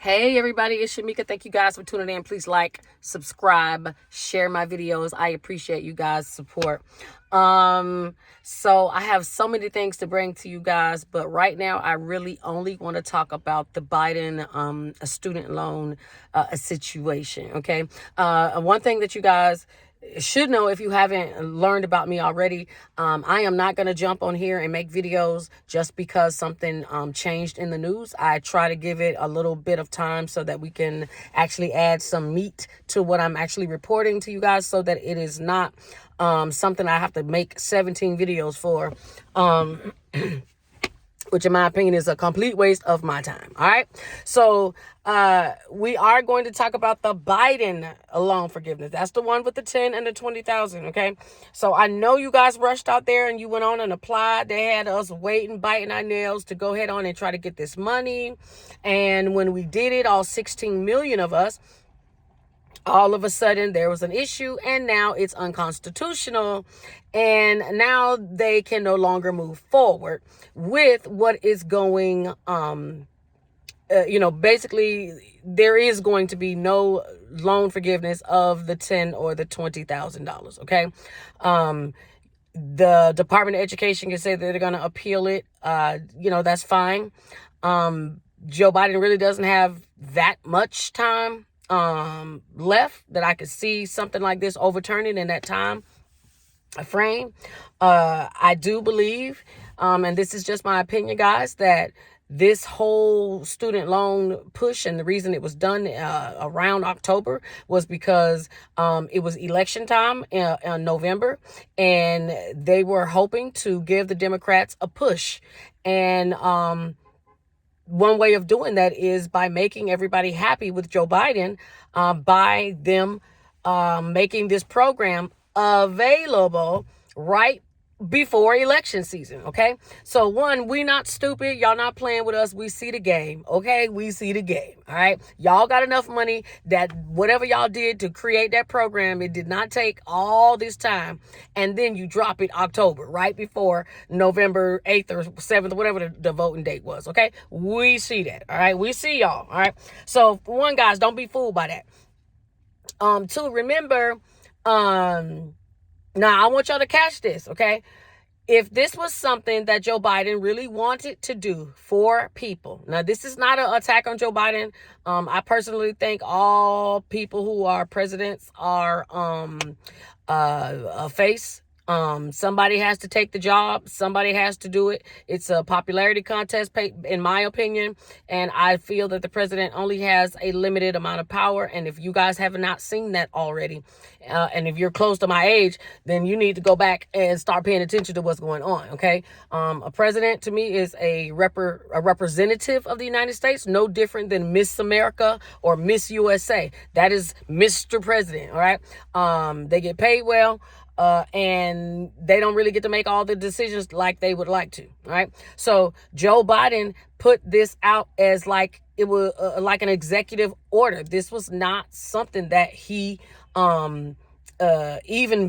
Hey everybody, it's Shamika. Thank you guys for tuning in. Please like, subscribe, share my videos. I appreciate you guys' support. So I have so many things to bring to you guys, but right now I really only want to talk about the Biden a student loan situation. Okay. One thing that you guys should know, if you haven't learned about me already, I am not going to jump on here and make videos just because something changed in the news. I try to give it a little bit of time so that we can actually add some meat to what I'm actually reporting to you guys, so that it is not something I have to make 17 videos for. Which in my opinion is a complete waste of my time. All right. So we are going to talk about the Biden loan forgiveness. That's the one with the 10 and the 20,000. Okay. So I know you guys rushed out there and you went on and applied. They had us waiting, biting our nails to go ahead on and try to get this money. And when we did it, all 16 million of us, all of a sudden there was an issue, and now it's unconstitutional, and now they can no longer move forward with what is going basically there is going to be no loan forgiveness of the 10 or the $20,000. Okay. The Department of Education can say that they're going to appeal it. That's fine. Joe Biden really doesn't have that much time left that I could see something like this overturning in that time frame. I do believe, and this is just my opinion, guys, that this whole student loan push, and the reason it was done around October, was because it was election time in November, and they were hoping to give the Democrats a push. And one way of doing that is by making everybody happy with Joe Biden, by them making this program available right before election season. Okay. So one, we not stupid. Y'all not playing with us. We see the game. Okay. We see the game. All right. Y'all got enough money that whatever y'all did to create that program, it did not take all this time. And then you drop it October, right before November 8th or 7th, whatever the voting date was. Okay. We see that. All right. We see y'all. All right. So for one, guys, don't be fooled by that. Two, remember, now, I want y'all to catch this, okay? If this was something that Joe Biden really wanted to do for people, now this is not an attack on Joe Biden. I personally think all people who are presidents are a face. Somebody has to take the job. Somebody has to do it. It's a popularity contest, in my opinion. And I feel that the president only has a limited amount of power. And if you guys have not seen that already, and if you're close to my age, then you need to go back and start paying attention to what's going on. Okay. A president to me is a representative of the United States, no different than Miss America or Miss USA. That is Mr. President. All right. They get paid well. And they don't really get to make all the decisions like they would like to. All right. So Joe Biden put this out as like it was like an executive order. This was not something that he even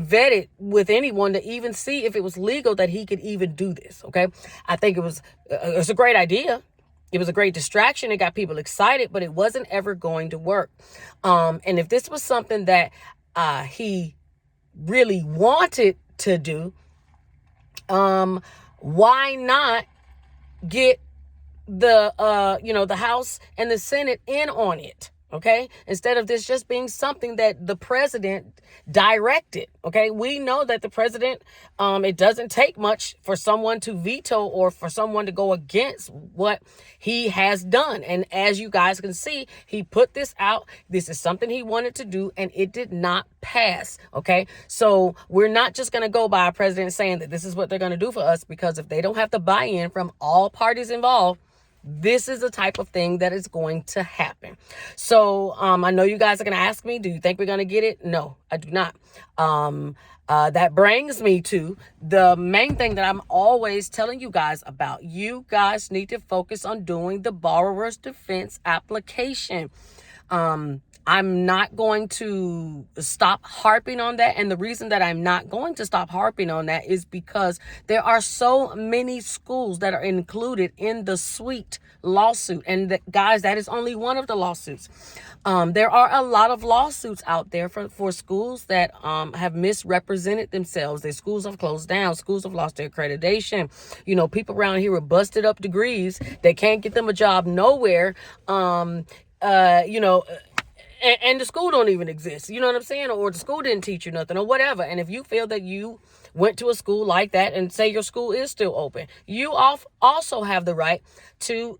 vetted with anyone to even see if it was legal that he could even do this. OK, I think it was a great idea. It was a great distraction. It got people excited, but it wasn't ever going to work. And if this was something that he really wanted to do, why not get the the House and the Senate in on it? Okay, instead of this just being something that the president directed. Okay, we know that the president, it doesn't take much for someone to veto or for someone to go against what he has done. And as you guys can see, he put this out. This is something he wanted to do, and it did not pass. Okay, so we're not just going to go by a president saying that this is what they're going to do for us, because if they don't have the buy-in from all parties involved, this is the type of thing that is going to happen. So I know you guys are going to ask me, do you think we're going to get it? No, I do not. That brings me to the main thing that I'm always telling you guys about. You guys need to focus on doing the borrower's defense application. I'm not going to stop harping on that. And the reason that I'm not going to stop harping on that is because there are so many schools that are included in the SWEET lawsuit. And guys, that is only one of the lawsuits. There are a lot of lawsuits out there for schools that have misrepresented themselves. Their schools have closed down. Schools have lost their accreditation. People around here with busted up degrees. They can't get them a job nowhere. And the school don't even exist. You know what I'm saying? Or the school didn't teach you nothing or whatever. And if you feel that you went to a school like that and say your school is still open, you also have the right to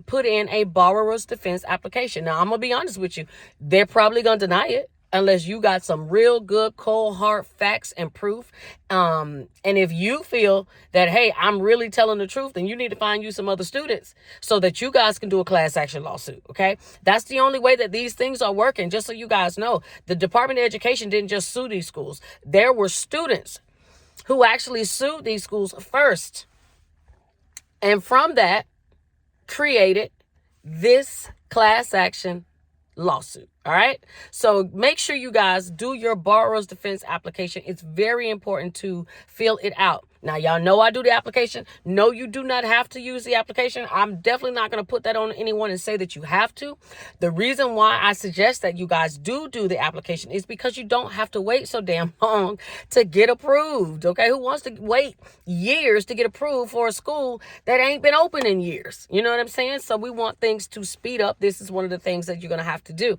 put in a borrower's defense application. Now, I'm going to be honest with you. They're probably going to deny it unless you got some real good, cold, hard facts and proof. And if you feel that, hey, I'm really telling the truth, then you need to find you some other students so that you guys can do a class action lawsuit, okay? That's the only way that these things are working, just so you guys know. The Department of Education didn't just sue these schools. There were students who actually sued these schools first. And from that, created this class action lawsuit. All right. So make sure you guys do your borrower's defense application. It's very important to fill it out. Now, y'all know I do the application. No, you do not have to use the application. I'm definitely not going to put that on anyone and say that you have to. The reason why I suggest that you guys do the application is because you don't have to wait so damn long to get approved. Okay. Who wants to wait years to get approved for a school that ain't been open in years? You know what I'm saying? So we want things to speed up. This is one of the things that you're going to have to do.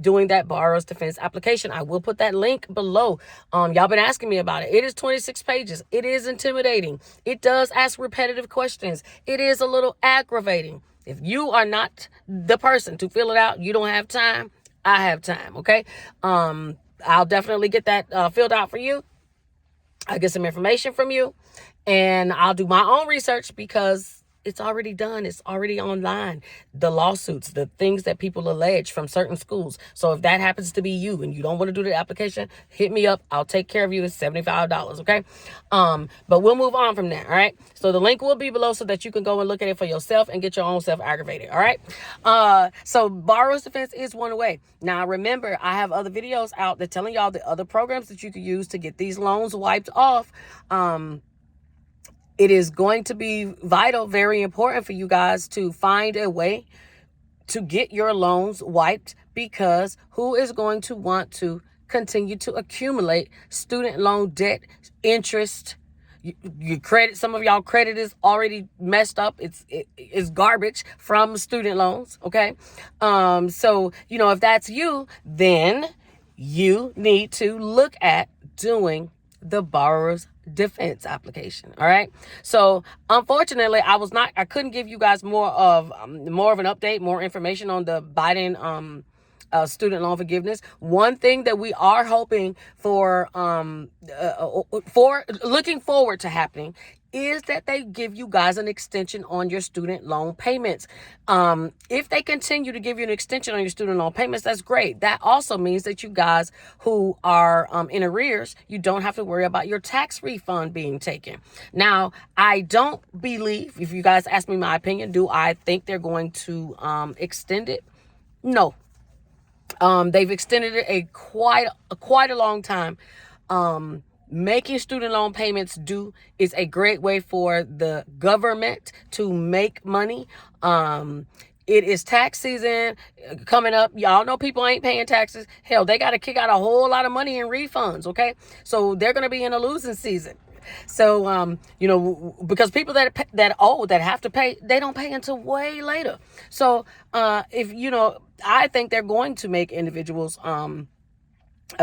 Doing that borrower's defense application. I will put that link below. Y'all been asking me about it. It is 26 pages. It is intimidating. It does ask repetitive questions. It is a little aggravating. If you are not the person to fill it out, you don't have time, I have time, okay? I'll definitely get that filled out for you. I'll get some information from you, and I'll do my own research because it's already done. It's already online. The lawsuits, the things that people allege from certain schools. So if that happens to be you and you don't want to do the application, hit me up. I'll take care of you. It's $75, okay? But we'll move on from there, all right? So the link will be below so that you can go and look at it for yourself and get your own self aggravated, all right? So borrower's defense is one way. Now, remember, I have other videos out that telling y'all the other programs that you can use to get these loans wiped off. It is going to be vital, very important for you guys to find a way to get your loans wiped, because who is going to want to continue to accumulate student loan debt, interest, your credit? Some of y'all credit is already messed up. It's garbage from student loans. Okay. So, if that's you, then you need to look at doing the borrower's defense application. All right. So unfortunately, I couldn't give you guys more of an update, more information on the Biden student loan forgiveness. One thing that we are hoping for looking forward to happening is that they give you guys an extension on your student loan payments. If they continue to give you an extension on your student loan payments, that's great. That also means that you guys who are in arrears, you don't have to worry about your tax refund being taken. Now, I don't believe, if you guys ask me my opinion, do I think they're going to extend it? No. They've extended it quite a long time. Making student loan payments due is a great way for the government to make money. It is tax season coming up. Y'all know people ain't paying taxes. Hell, they got to kick out a whole lot of money in refunds, okay? So they're going to be in a losing season. So, because people that have to pay, they don't pay until way later. So, I think they're going to make individuals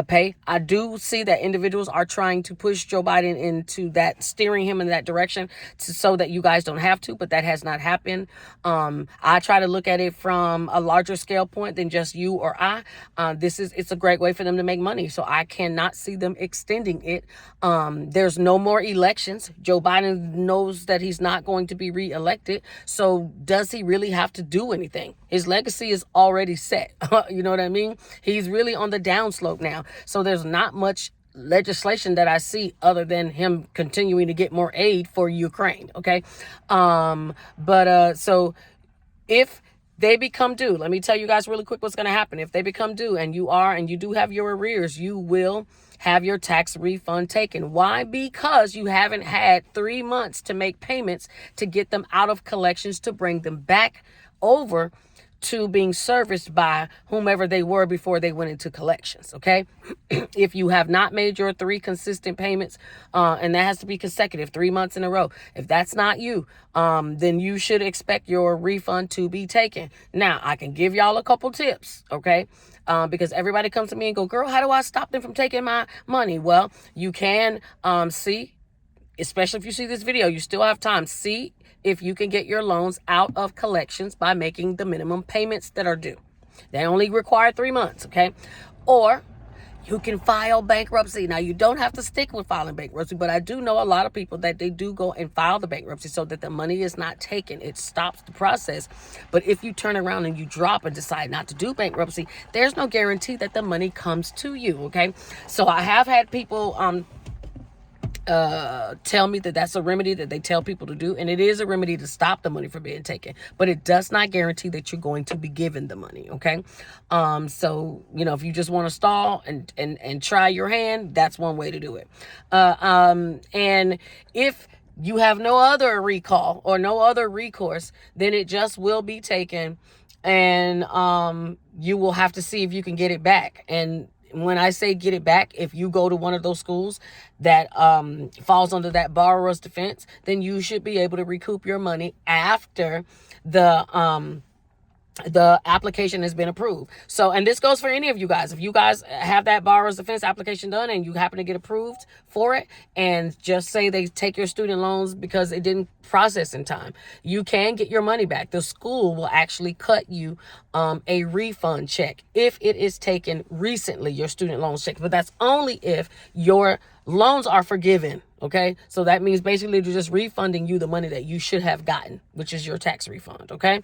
pay. I do see that individuals are trying to push Joe Biden into that, steering him in that direction so that you guys don't have to, but that has not happened. I try to look at it from a larger scale point than just you or I. It's a great way for them to make money. So I cannot see them extending it. There's no more elections. Joe Biden knows that he's not going to be reelected. So does he really have to do anything? His legacy is already set. You know what I mean? He's really on the downslope now. So there's not much legislation that I see other than him continuing to get more aid for Ukraine. Okay. So if they become due, let me tell you guys really quick what's going to happen. If they become due and you do have your arrears, you will have your tax refund taken. Why? Because you haven't had 3 months to make payments to get them out of collections to bring them back over to being serviced by whomever they were before they went into collections. Okay. If you have not made your 3 consistent payments, and that has to be consecutive, 3 months in a row, if that's not you, then you should expect your refund to be taken. Now, I can give y'all a couple tips. Okay. Because everybody comes to me and go, girl, how do I stop them from taking my money? Well, you can, see, especially if you see this video, you still have time. See if you can get your loans out of collections by making the minimum payments that are due. They only require 3 months, okay? Or you can file bankruptcy. Now, you don't have to stick with filing bankruptcy, but I do know a lot of people that they do go and file the bankruptcy so that the money is not taken. It stops the process. But if you turn around and you drop and decide not to do bankruptcy, there's no guarantee that the money comes to you, okay? So I have had people tell me that that's a remedy that they tell people to do, and it is a remedy to stop the money from being taken, but it does not guarantee that you're going to be given the money. Okay. So if you just want to stall and try your hand, that's one way to do it. And if you have no other recall or no other recourse, then it just will be taken, and you will have to see if you can get it back. And when I say get it back, if you go to one of those schools that falls under that borrower's defense, then you should be able to recoup your money after the application has been approved. So, and this goes for any of you guys. If you guys have that borrower's defense application done and you happen to get approved for it, and just say they take your student loans because it didn't process in time, you can get your money back. The school will actually cut you a refund check if it is taken recently, your student loans check. But that's only if your loans are forgiven. Okay. So that means basically they're just refunding you the money that you should have gotten, which is your tax refund. Okay.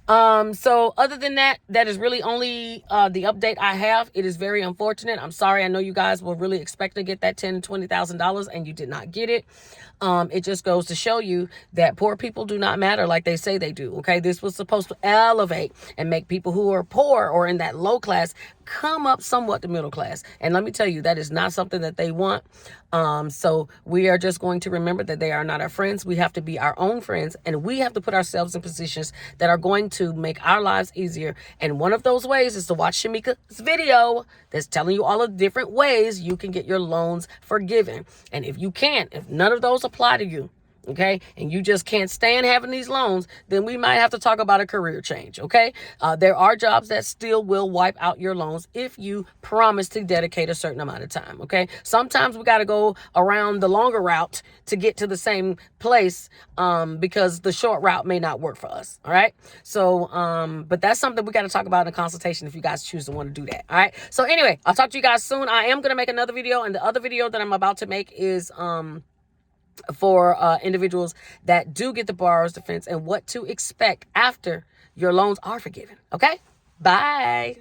So other than that, that is really only the update I have. It is very unfortunate. I'm sorry. I know you guys were really expecting to get that $10,000 to $20,000 and you did not get it. It just goes to show you that poor people do not matter like they say they do. Okay. This was supposed to elevate and make people who are poor or in that low class come up somewhat to middle class. And let me tell you, that is not something that they want. So we are just going to remember that they are not our friends. We have to be our own friends, and we have to put ourselves in positions that are going to make our lives easier. And one of those ways is to watch Shamika's video that's telling you all the different ways you can get your loans forgiven. And if you can't, if none of those apply to you, okay, and you just can't stand having these loans, then we might have to talk about a career change. Okay. There are jobs that still will wipe out your loans if you promise to dedicate a certain amount of time. Okay. Sometimes we got to go around the longer route to get to the same place, because the short route may not work for us. All right. So, but that's something we got to talk about in a consultation if you guys choose to want to do that. All right. So anyway, I'll talk to you guys soon. I am going to make another video, and the other video that I'm about to make is, for individuals that do get the borrower's defense and what to expect after your loans are forgiven. Okay? Bye.